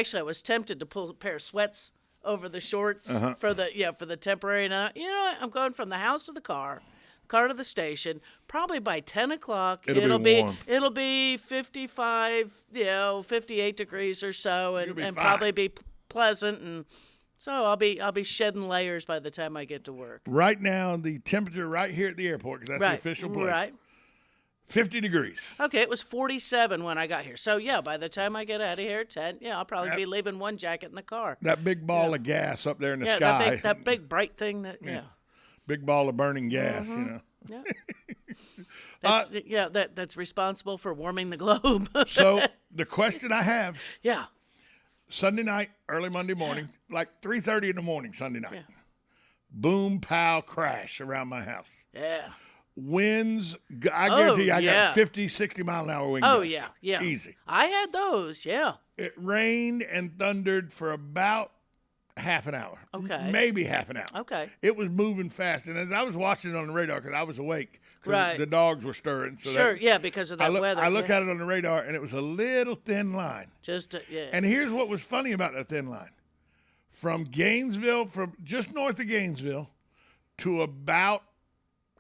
actually, I was tempted to pull a pair of sweats over the shorts for the temporary night. You know what? I'm going from the house to the car to the station. Probably by 10 o'clock, It'll be warm. It'll be 55, 58 degrees or so, and probably be pleasant. And so I'll be shedding layers by the time I get to work. Right now, the temperature right here at the airport, because that's the official place, right. 50 degrees. Okay, it was 47 when I got here. So, by the time I get out of here at 10, I'll probably be leaving one jacket in the car. That big ball of gas up there in the sky. That big bright thing Big ball of burning gas, Yeah. That's responsible for warming the globe. So the question I have. Yeah. Sunday night, early Monday morning, like 3:30 in the morning Sunday night. Yeah. Boom, pow, crash around my house. Yeah. Winds, I guarantee I got 50, 60 mile an hour wind gusts. Yeah. Easy. I had those, yeah. It rained and thundered for about half an hour. Okay. Maybe half an hour. Okay. It was moving fast. And as I was watching it on the radar, because I was awake, right. the dogs were stirring. So because of that weather. I look at it on the radar, and it was a little thin line. And here's what was funny about that thin line. From Gainesville, from just north of Gainesville to about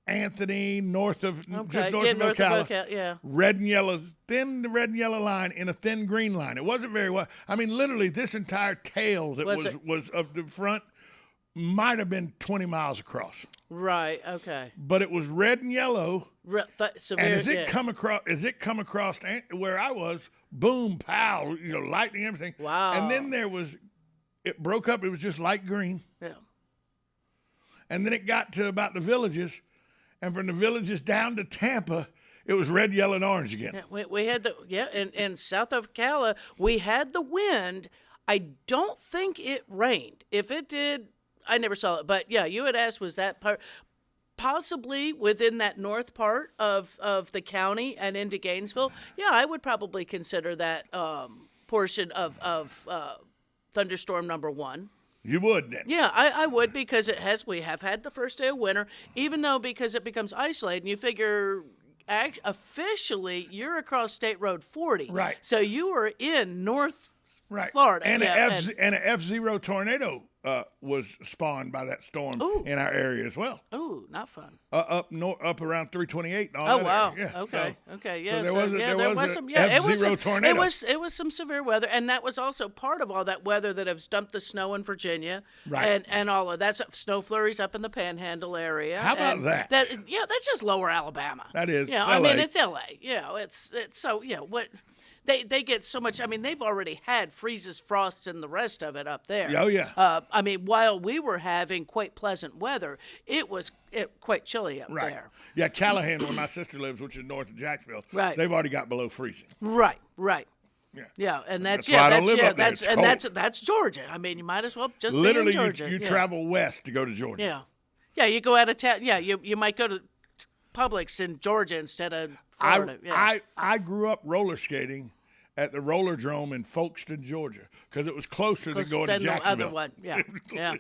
Anthony, just north of Ocala, red and yellow, thin red and yellow line in a thin green line. It wasn't very well. I mean, literally, this entire tail that was of the front might have been 20 miles across. Right. Okay. But it was red and yellow. Severe, and as it come across where I was, boom, pow, lightning, everything. Wow. And then it broke up. It was just light green. Yeah. And then it got to about the villages. And from the villages down to Tampa, it was red, yellow, and orange again. Yeah, we had and south of Ocala, we had the wind. I don't think it rained. If it did, I never saw it. But you had asked, was that part possibly within that north part of the county and into Gainesville? Yeah, I would probably consider that portion of thunderstorm number 1. You would then? Yeah, I would, because we have had the first day of winter, even though because it becomes isolated, and you figure officially you're across State Road 40. Right. So you are in North Florida. And an F-0 tornado was spawned by that storm in our area as well. Ooh, not fun. Up around 328. Oh, wow. Yeah. Okay. Yeah. So there was some F-0 tornado. It was some severe weather, and that was also part of all that weather that has dumped the snow in Virginia. Right. And all of that snow flurries up in the Panhandle area. How about that? That's just lower Alabama. That is. I mean, it's L.A. It's so what. They get so much. I mean, they've already had freezes, frosts, and the rest of it up there. Oh, yeah. I mean, while we were having quite pleasant weather, it was quite chilly up there. Yeah, Callahan, where my sister lives, which is north of Jacksonville, right. They've already got below freezing. Right. Yeah, and that's Georgia. I mean, you might as well just literally be in Georgia. You travel west to go to Georgia. Yeah. You go out of town. Yeah, you might go to Publix in Georgia instead of Florida. I grew up roller skating at the Rollerdrome in Folkestone, Georgia, because it was closer than going to Jacksonville. The other one. Yeah.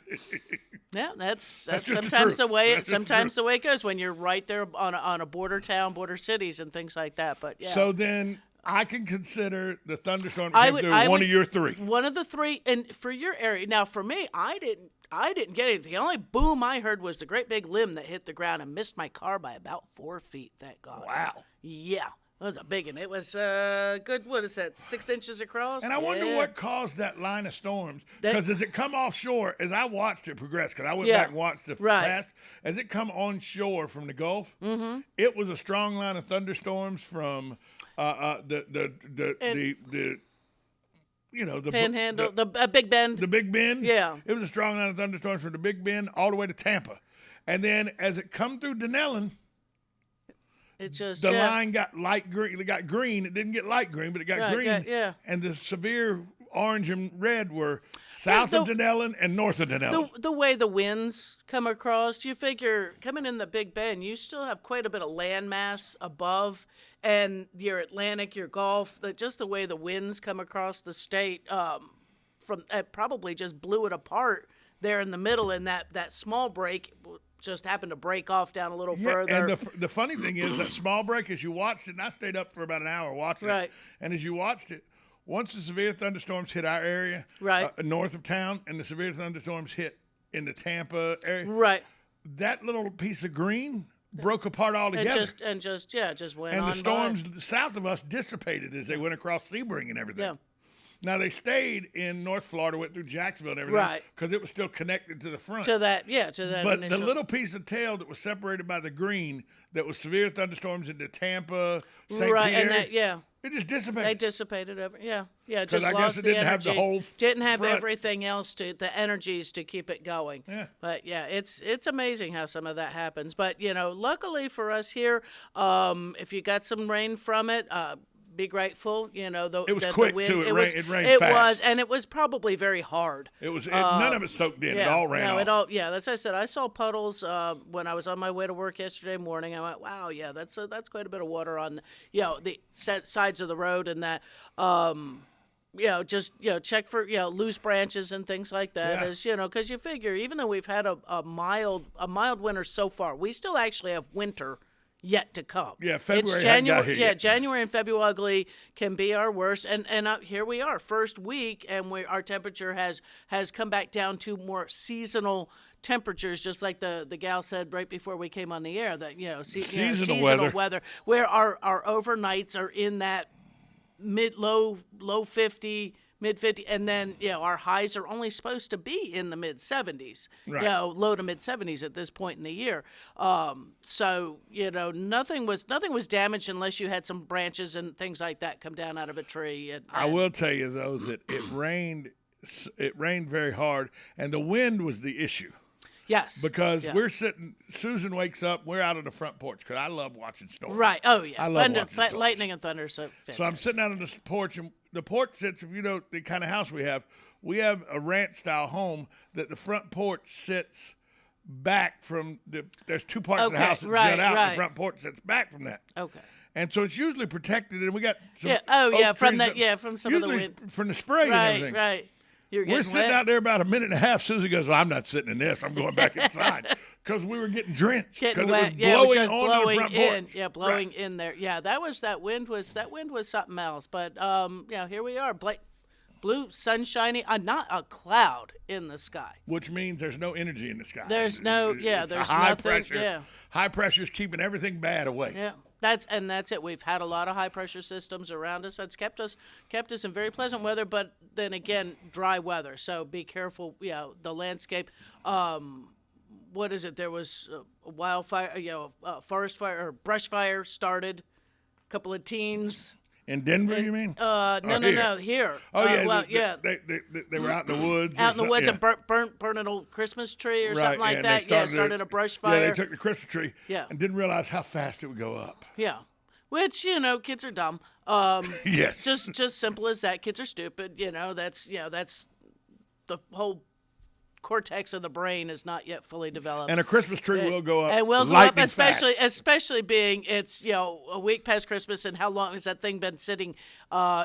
That's sometimes the way the way it goes when you're right there on a border town, border cities, and things like that. But So then I can consider the thunderstorm one of your three. One of the three, and for your area. Now, for me, I didn't get it. The only boom I heard was the great big limb that hit the ground and missed my car by about 4 feet. Thank God. Wow. Yeah. It was a big one. It was good, what is that, 6 inches across? And I wonder what caused that line of storms. Because as it come offshore, as I watched it progress, because I went back and watched the past, as it come onshore from the Gulf, it was a strong line of thunderstorms from the Panhandle, the Big Bend. The Big Bend? Yeah. It was a strong line of thunderstorms from the Big Bend all the way to Tampa. And then as it come through Denellen, the line got light green. It got green. It didn't get light green, but it got green. And the severe orange and red were south of Denellen and north of Denellen. The way the winds come across, you figure coming in the Big Bend, you still have quite a bit of landmass above, and your Atlantic, your Gulf, just the way the winds come across the state, probably just blew it apart there in the middle, and that small break just happened to break off down a little further. And the funny thing is that small break, as you watched it, and I stayed up for about an hour watching it, and as you watched it, once the severe thunderstorms hit our area, right, north of town, and the severe thunderstorms hit in the Tampa area, right, that little piece of green broke apart altogether. Just went and on the storms by. south of us dissipated as they went across Sebring and everything. Yeah. Now, they stayed in North Florida, went through Jacksonville and everything. Right. Because it was still connected to the front. To that But initial. the little piece of tail that was separated by the green, that was severe thunderstorms into Tampa, St. right, Pete and area, that, it just dissipated. they dissipated over. Yeah, just I lost guess it the didn't energy. have the whole didn't have front. everything else the energies to keep it going. Yeah. But yeah, it's amazing how some of that happens. But luckily for us here, if you got some rain from it, be grateful. It was the quick wind, too. It rained fast. It was, and it was probably very hard. It was. None of it soaked in. It all ran off. It all. Yeah, that's what I said. I saw puddles when I was on my way to work yesterday morning. I went, wow, yeah, that's quite a bit of water on the sides of the road and that. Just check for loose branches and things like that. Yeah. Because you figure even though we've had a mild winter so far, we still actually have winter yet to come. Yeah, February It's hadn't got January. here yet. January and February can be our worst, and here we are, first week, and our temperature has come back down to more seasonal temperatures, just like the gal said right before we came on the air that seasonal weather, where our overnights are in that low 50. Mid-50, and then our highs are only supposed to be in the mid-70s, right. Low to mid-70s at this point in the year. So nothing was damaged unless you had some branches and things like that come down out of a tree. I will tell you though that it rained very hard, and the wind was the issue. Yes. Because we're sitting, Susan wakes up, we're out on the front porch because I love watching storms. Right. Oh, yeah. I love watching storms. Lightning and thunder. So I'm sitting out on the porch, and the porch sits, if you know the kind of house we have a ranch-style home that the front porch sits back from there's two parts of the house that jut out, and the front porch sits back from that. Okay. And so it's usually protected, and we got some from some of the wind. From the spray and everything. Right. We're sitting out there about a minute and a half. Susan goes, well, I'm not sitting in this. I'm going back inside because we were getting drenched. Getting wet. It was blowing on blowing the front in. porch. Yeah, blowing in there. Yeah, that wind was something else. But here we are. Blue, sunshiny, not a cloud in the sky. Which means there's no energy in the sky. There's there's high nothing. Pressure, yeah. High pressure's keeping everything bad away. Yeah. That's it. We've had a lot of high pressure systems around us. That's kept us in very pleasant weather, but then again, dry weather. So be careful. The landscape. What is it? There was a wildfire. Forest fire or brush fire started. A couple of teens. In Denver, you mean? No, here. Oh yeah, well, they were out in the woods. Out in the woods and burnt an old Christmas tree or something like that. Started a brush fire. Yeah, they took the Christmas tree. Yeah. And didn't realize how fast it would go up. Yeah. Which, kids are dumb. Yes. Just simple as that. Kids are stupid. That's the whole cortex of the brain is not yet fully developed. And a Christmas tree will go up. And will go up, especially being it's a week past Christmas, and how long has that thing been sitting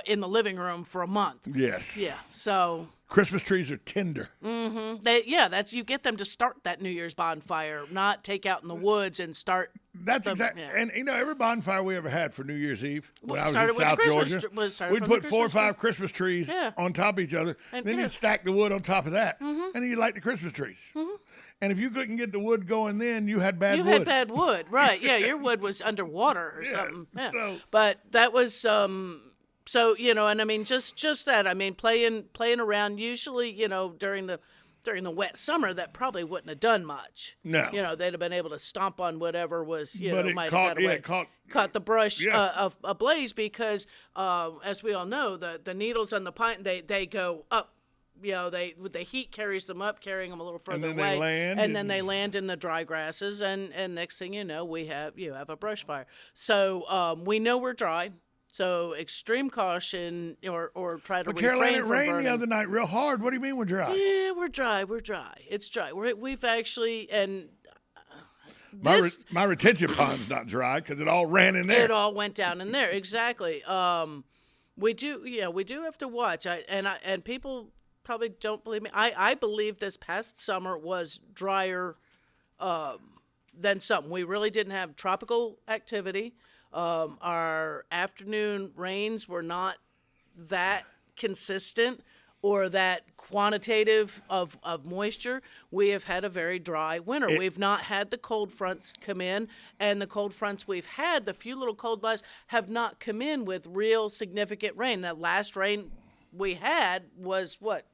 in the living room for a month? Yes. Yeah. So Christmas trees are tender. Mm-hmm. That's you get them to start that New Year's bonfire, not take out in the woods and start. That's exactly. Yeah. And every bonfire we ever had for New Year's Eve when I was in South Georgia, we'd put 4 or 5 Christmas trees on top of each other. And then you'd stack the wood on top of that, and then you'd light the Christmas trees. Mm-hmm. And if you couldn't get the wood going, then you had bad wood. You had bad wood, right? Yeah, your wood was underwater or something. Yeah. But that was So and I mean just that. I mean playing around. Usually, during the wet summer, that probably wouldn't have done much. No. They'd have been able to stomp on whatever was, but might caught, have caught the brush ablaze because, as we all know, the needles on the pine they go up. The heat carries them up, carrying them a little further away, and then they land in the dry grasses, and next thing you know, you have a brush fire. So we know we're dry. So extreme caution, or try to refrain from burning. Carolina, it rained the other night real hard. What do you mean we're dry? Yeah, we're dry. It's dry. We've actually my retention pond's not dry because it all ran in there. It all went down in there. Exactly. We do have to watch. And people probably don't believe me. I believe this past summer was drier than some. We really didn't have tropical activity. Our afternoon rains were not that consistent or that quantitative of moisture, we have had a very dry winter. We've not had the cold fronts come in, and the cold fronts we've had, the few little cold blasts, have not come in with real significant rain. That last rain we had was, what,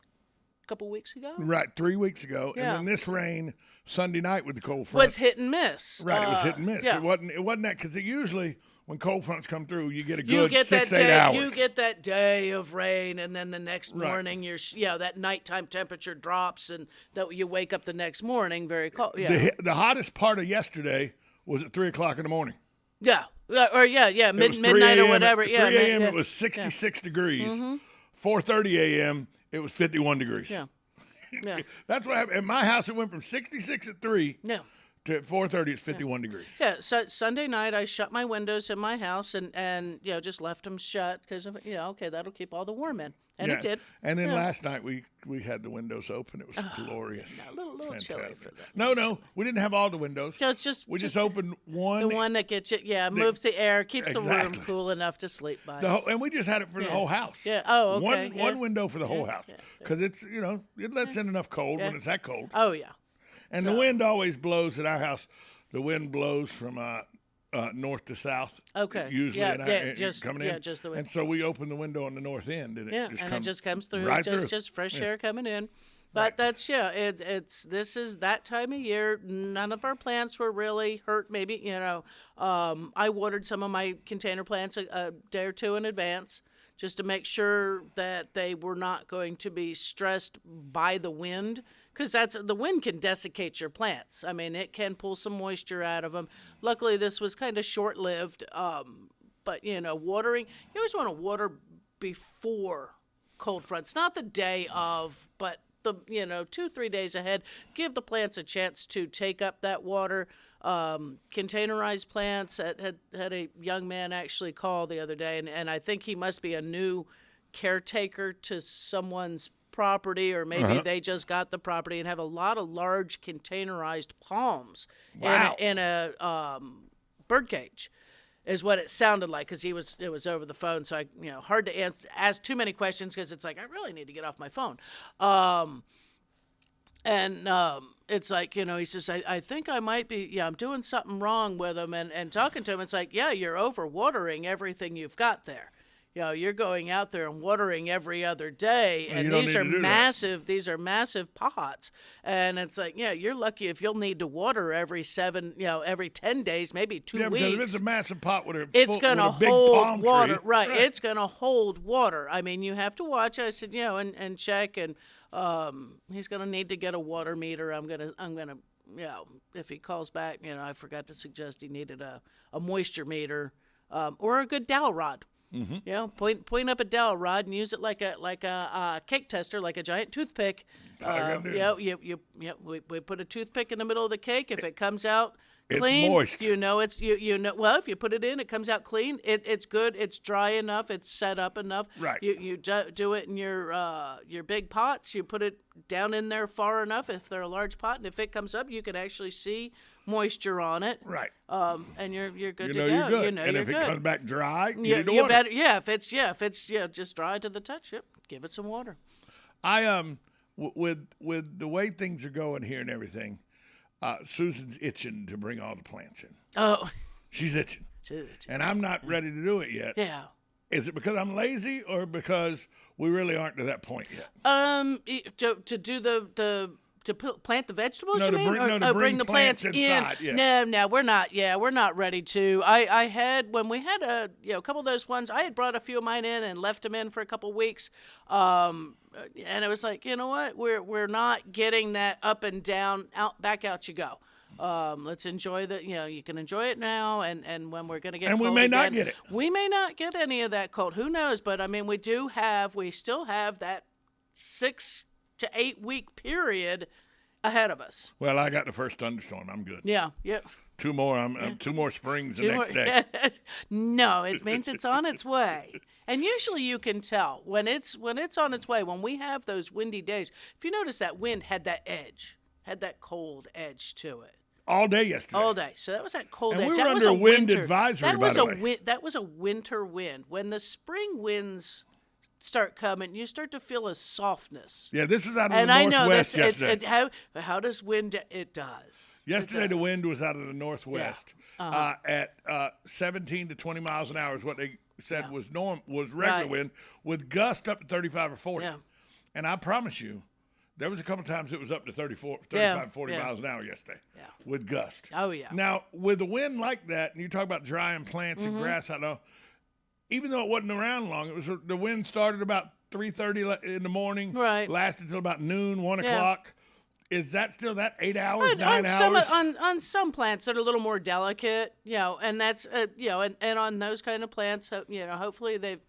a couple weeks ago? Right, 3 weeks ago. Yeah. And then this rain Sunday night with the cold front. Was hit and miss. Right, it was hit and miss. Yeah. It wasn't that, because usually when cold fronts come through, you get a You good get 6, that 8 day, hours. You get that day of rain, and then the next Right. morning, that nighttime temperature drops, and that you wake up the next morning very cold. Yeah, The hottest part of yesterday was at 3 o'clock in the morning. yeah, or It was 3 midnight or a.m. whatever. At Yeah, 3 a.m. yeah. it was 66 degrees. Mm-hmm. 4:30 a.m. it was 51 degrees. Yeah, yeah, That's what happened. At my house, it went from 66 at 3 yeah. to at 4:30 it's 51 degrees. Yeah, so Sunday night I shut my windows in my house and just left them shut because okay, that'll keep all the warm in, and Yeah. it did. And then Yeah. last night we had the windows open. It was glorious. A little chilly for that. No, we didn't have all the windows. We just opened one. the one that gets it. Yeah, moves the air, keeps the room Exactly. cool enough to sleep by. And we just had it for the whole house. Yeah. Oh, okay. One window for the whole house, yeah. because it's it lets in enough cold when it's that cold. Oh yeah. And the wind always blows at our house. The wind blows from north to south. Okay. Usually, Yeah, coming in. just the wind. And so we open the window on the north end, and It just comes through, right through. just fresh Yeah. air coming in. But that's this is that time of year. None of our plants were really hurt. Maybe I watered some of my container plants a day or two in advance just to make sure that they were not going to be stressed by the wind, because the wind can desiccate your plants. I mean, it can pull some moisture out of them. Luckily, this was kind of short-lived. But watering, you always want to water before cold fronts, not the day of, but the 2-3 days ahead. Give the plants a chance to take up that water. Containerized plants. Had a young man actually call the other day, and I think he must be a new caretaker to someone's property, or maybe they just got the property and have a lot of large containerized palms in a bird cage. Is what it sounded like, because it was over the phone, so hard to ask too many questions, because it's like I really need to get off my phone. It's like, he says, I think I might be, I'm doing something wrong with them, and talking to him, it's like, you're over watering everything you've got there. You're going out there and watering every other day, and these are massive pots. And it's like, you're lucky if you'll need to water every 10 days, maybe 2 weeks. Because if it's a massive pot with a it's going to big hold palm water. tree. Right. It's going to hold water. I mean, you have to watch. I said, and check, and he's going to need to get a water meter. I'm going to, if he calls back, I forgot to suggest he needed a moisture meter, or a good dowel rod. Mm-hmm. Point up a dowel rod and use it like a cake tester, like a giant toothpick. We put a toothpick in the middle of the cake. If it comes out clean, it's moist. Well, if you put it in, it comes out clean. It's good. It's dry enough. It's set up enough. Right. You do it in your big pots. You put it down in there far enough if they're a large pot, and if it comes up, you can actually see moisture on it. Right. And you're good to go. You're good. And if good. it comes back dry, you need to you water. better. If it's just dry to the touch, give it some water. I with the way things are going here and everything, Susan's itching to bring all the plants in. Oh, she's itching. And I'm not ready to do it yet. Yeah. Is it because I'm lazy, or because we really aren't to that point yet? To do to plant the vegetables, no, you mean? To bring the plants inside, in. Yeah. No, we're not. Yeah, we're not ready to. I had, when we had a couple of those ones, I had brought a few of mine in and left them in for a couple of weeks. And it was like, you know what? We're not getting that up and down, back out you go. Let's enjoy you can enjoy it now, and when we're going to get and cold we may again, not get it. We may not get any of that cold. Who knows? But I mean, we still have that 6 to 8 week period ahead of us. Well, I got the first thunderstorm. I'm good. Yeah. 2 more. Two more springs the next day. No, it means it's on its way. And usually you can tell when it's on its way. When we have those windy days, if you notice, that wind had that cold edge to it. All day yesterday. All day. So that was that cold and edge. We that were was under a wind winter advisory, that was by the a way. that was a winter wind. When the spring winds start coming, you start to feel a softness. Yeah, this is out of And the I know northwest this. yesterday. How does wind? It does. Yesterday, It the does. wind was out of the northwest at 17 to 20 miles an hour is what they said was regular wind, with gust up to 35 or 40. Yeah. And I promise you, there was a couple times it was up to 35, 40 miles an hour yesterday with gust. Oh, yeah. Now, with a wind like that, and you talk about drying plants and grass, I know, even though it wasn't around long, it was the wind started about 3:30 in the morning, lasted till about noon, 1 o'clock. Is that still that 8 hours, 9 hours? On some plants that are a little more delicate, and that's and on those kind of plants, hopefully they've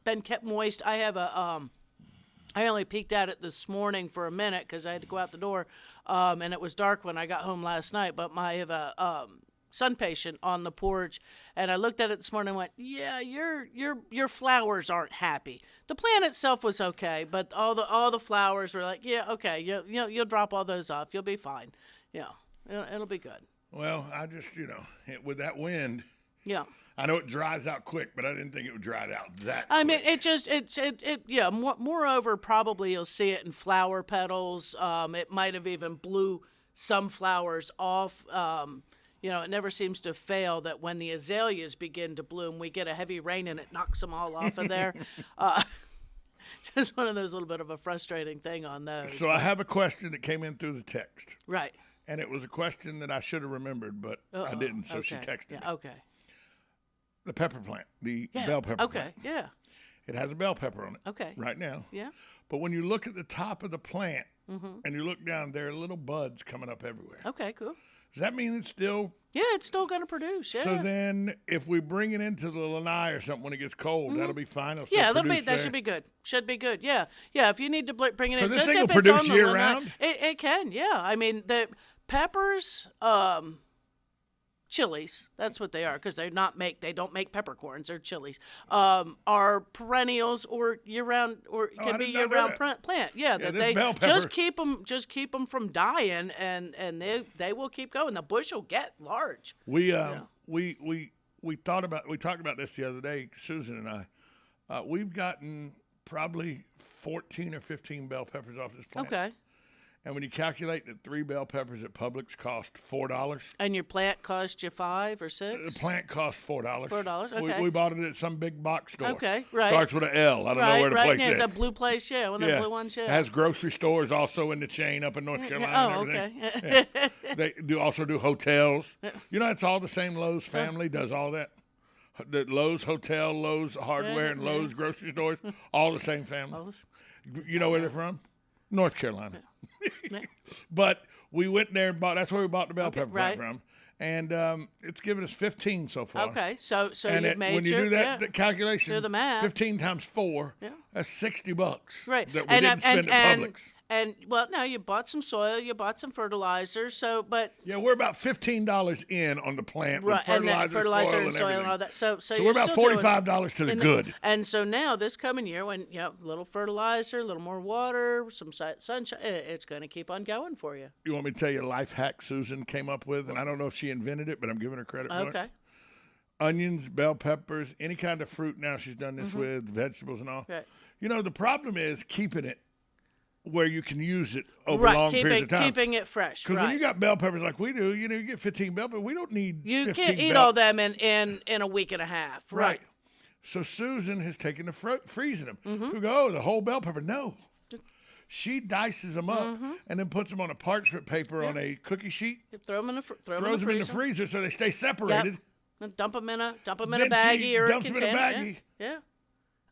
been kept moist. I have I only peeked at it this morning for a minute because I had to go out the door, and it was dark when I got home last night. But I have a sun patient on the porch, and I looked at it this morning and went, "Yeah, your flowers aren't happy. The plant itself was okay, but all the flowers were like, yeah, okay, you'll drop all those off. You'll be fine. Yeah, it'll be good." Well, I just with that wind. Yeah. I know it dries out quick, but I didn't think it would dry out that I mean, quick. Moreover, probably you'll see it in flower petals. It might have even blew some flowers off. It never seems to fail that when the azaleas begin to bloom, we get a heavy rain and it knocks them all off of there. Just one of those little bit of a frustrating thing on those. So I have a question that came in through the text. Right. And it was a question that I should have remembered, but I didn't, so she texted me. Okay. The pepper plant, the bell pepper plant. Okay, yeah. It has a bell pepper on it right now. Yeah. But when you look at the top of the plant and you look down, there are little buds coming up everywhere. Okay, cool. Does that mean it's still... Yeah, it's still going to produce, yeah. So then if we bring it into the lanai or something when it gets cold, that'll be fine? That should be good. Should be good, yeah. Yeah, if you need to bring it in. So this just thing if will it's produce on the year-round? It can, yeah. I mean, the peppers... chilies, that's what they are, because they don't make peppercorns, they're chilies, are perennials or year-round, or can be year-round plant. Yeah, that they just keep them from dying, and they will keep going. The bush will get large. We talked about this the other day, Susan and I. We've gotten probably 14 or 15 bell peppers off this plant. Okay. And when you calculate that 3 bell peppers at Publix cost $4. And your plant cost you $5 or $6? The plant cost $4. $4, okay. We bought it at some big box store. Okay, right. Starts with an L. I don't know where the place is. The blue place, one of the blue ones, It has grocery stores also in the chain up in North Carolina and everything. Okay. They also do hotels. It's all the same Lowe's family does all that. The Lowe's Hotel, Lowe's Hardware, and Lowe's grocery stores, all the same family. You know where they're from? North Carolina. But we went there and bought. That's where we bought the bell pepper plant from, and it's given us 15 so far. Okay, so and you've made when you do that the calculation, do the math. 15 times 4, that's $60. Right, that we didn't spend at Publix. And now you bought some soil, you bought some fertilizer, we're about $15 in on the plant with fertilizer, and soil and all that. So we're about $45 to the good. And so now this coming year, when a little fertilizer, a little more water, some sunshine, it's going to keep on going for you. You want me to tell you a life hack Susan came up with, and I don't know if she invented it, but I'm giving her credit for it. Okay. Onions, bell peppers, any kind of fruit. Now she's done this with vegetables and all. Right. The problem is keeping it where you can use it over long periods of time. Keeping it fresh. Because when you got bell peppers like we do, you get 15 bell peppers. We don't need 15 You can't eat all them in a week and a half. Right. So Susan has taken to freezing them. We go, the whole bell pepper. No. She dices them up and then puts them on a parchment paper on a cookie sheet. Throw them in throws them in the freezer so they stay separated. Yep. And dump them in a baggie or a container. Them in a baggie. Yeah.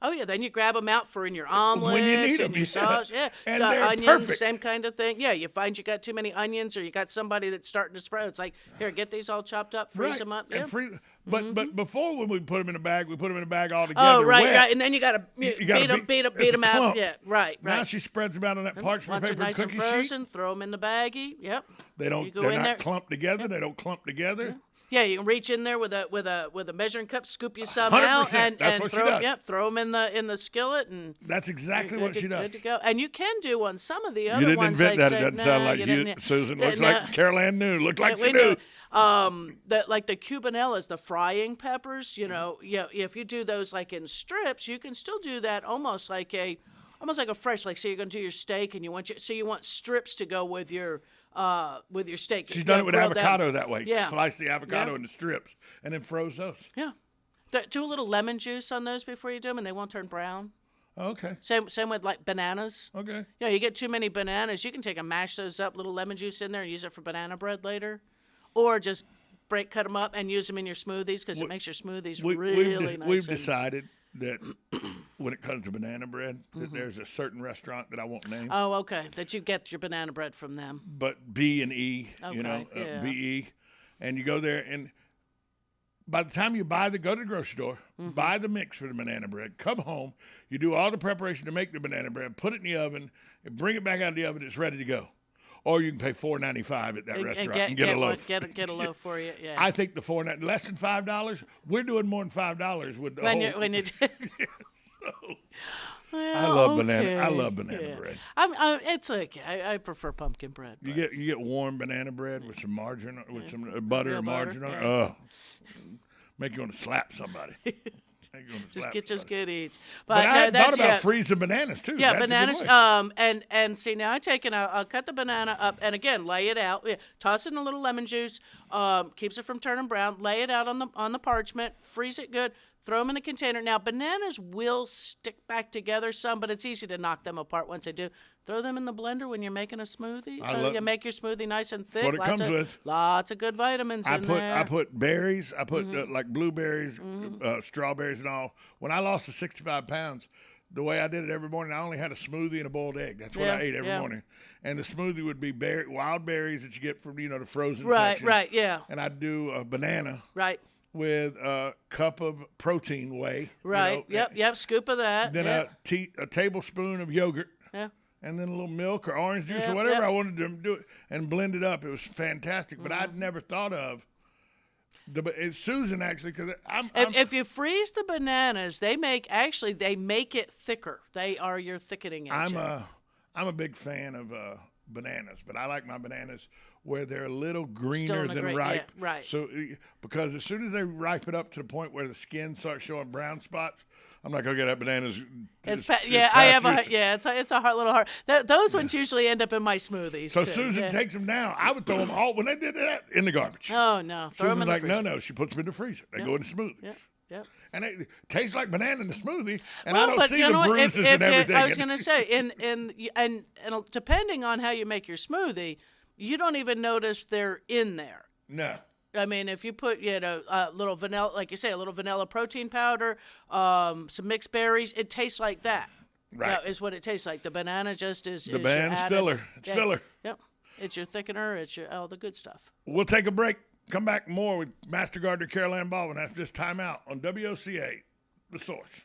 Oh, yeah, then you grab them out for in your omelets when you need them, and your sauce. Yeah, and they're onions, perfect. Same kind of thing. Yeah, you find you got too many onions or you got somebody that's starting to sprout. It's like, here, get these all chopped up, freeze them up. Yeah. But before when we put them in a bag, we put them in a bag all together. Oh, right, wet. right. And then you got to beat them out. Yeah, right. Now she spreads them out on that parchment paper nice cookie and frozen, sheet. They're in the baggie. Yep. They're not clumped together. Yep. They don't clump together. Yeah, you can reach in there with a measuring cup, scoop you some out, 100%. and That's what she throw does. Yep, throw them in the skillet, and That's exactly what she does. Good to go. And you can do on some of the other You didn't ones. invent like that. say, It doesn't sound like you, Susan. Looks like Carol Ann knew. Looked like she knew. Like the cubanellas, the frying peppers. If you do those like in strips, you can still do that almost like a fresh. Like say you're going to do your steak, and you want strips to go with your steak. She's done it with avocado that way. Yeah. Slice the avocado into strips and then froze those. Yeah. Do a little lemon juice on those before you do them, and they won't turn brown. Okay. Same with like bananas. Okay. You get too many bananas, you can take and mash those up, little lemon juice in there, and use it for banana bread later, or just cut them up and use them in your smoothies because it makes your smoothies really nice. We've decided that when it comes to banana bread, that there's a certain restaurant that I won't name. Oh, okay. That you get your banana bread from them. But B and E, Okay, BE, and you go there, and by the time you go to the grocery store, buy the mix for the banana bread, come home, you do all the preparation to make the banana bread, put it in the oven, and bring it back out of the oven. It's ready to go. Or you can pay $4.95 at that restaurant and get a loaf. Get a loaf for you. Yeah. I think less than $5. We're doing more than $5 with the whole. When you. Well, I love banana. I love banana bread. It's okay. I prefer pumpkin bread. You get warm banana bread with some margarine, with some butter and margarine on it. Yeah. Oh, make you want to slap somebody. Just get those good eats. But I thought about freezing bananas too. Yeah, That's bananas. a good way. And see now I'll cut the banana up and again lay it out. Toss in a little lemon juice. Keeps it from turning brown. Lay it out on the parchment. Freeze it good. Throw them in a container. Now, bananas will stick back together some, but it's easy to knock them apart once they do. Throw them in the blender when you're making a smoothie. You make your smoothie nice and thick. That's what it comes with. Lots of good vitamins in there. I put berries. I put like blueberries, strawberries and all. When I lost the 65 pounds, the way I did it every morning, I only had a smoothie and a boiled egg. That's what I ate every morning. And the smoothie would be wild berries that you get from, the frozen section. Right, yeah. And I'd do a banana. Right. With a cup of protein whey. Right. Yep. Scoop of that. Then a tablespoon of yogurt. Yeah. And then a little milk or orange juice or whatever I wanted to do it and blend it up. It was fantastic. But I'd never thought of it's Susan actually because if you freeze the bananas, they make it thicker. They are your thickening agent. I'm a big fan of bananas, but I like my bananas where they're a little greener than ripe. Yeah, right. So because as soon as they ripen up to the point where the skin starts showing brown spots, I'm not gonna get that bananas. It's a hard little hard. Those ones usually end up in my smoothies. So too. Susan takes them down. I would throw them all when they did that in the garbage. Oh no! Susan's like, no. She puts them in the freezer. They go in the smoothies. Yep. And it tastes like banana in the smoothie, and I don't see the bruises and everything. I was going to say, and depending on how you make your smoothie, you don't even notice they're in there. No. I mean, if you put, a little vanilla, like you say, a little vanilla protein powder, some mixed berries, it tastes like that. Right. Is what it tastes like. The banana just is. The banana's filler. It's filler. Yep. It's your thickener. It's all the good stuff. We'll take a break. Come back more with Master Gardener Carol Ann Baldwin after this timeout on WOCA, The Source.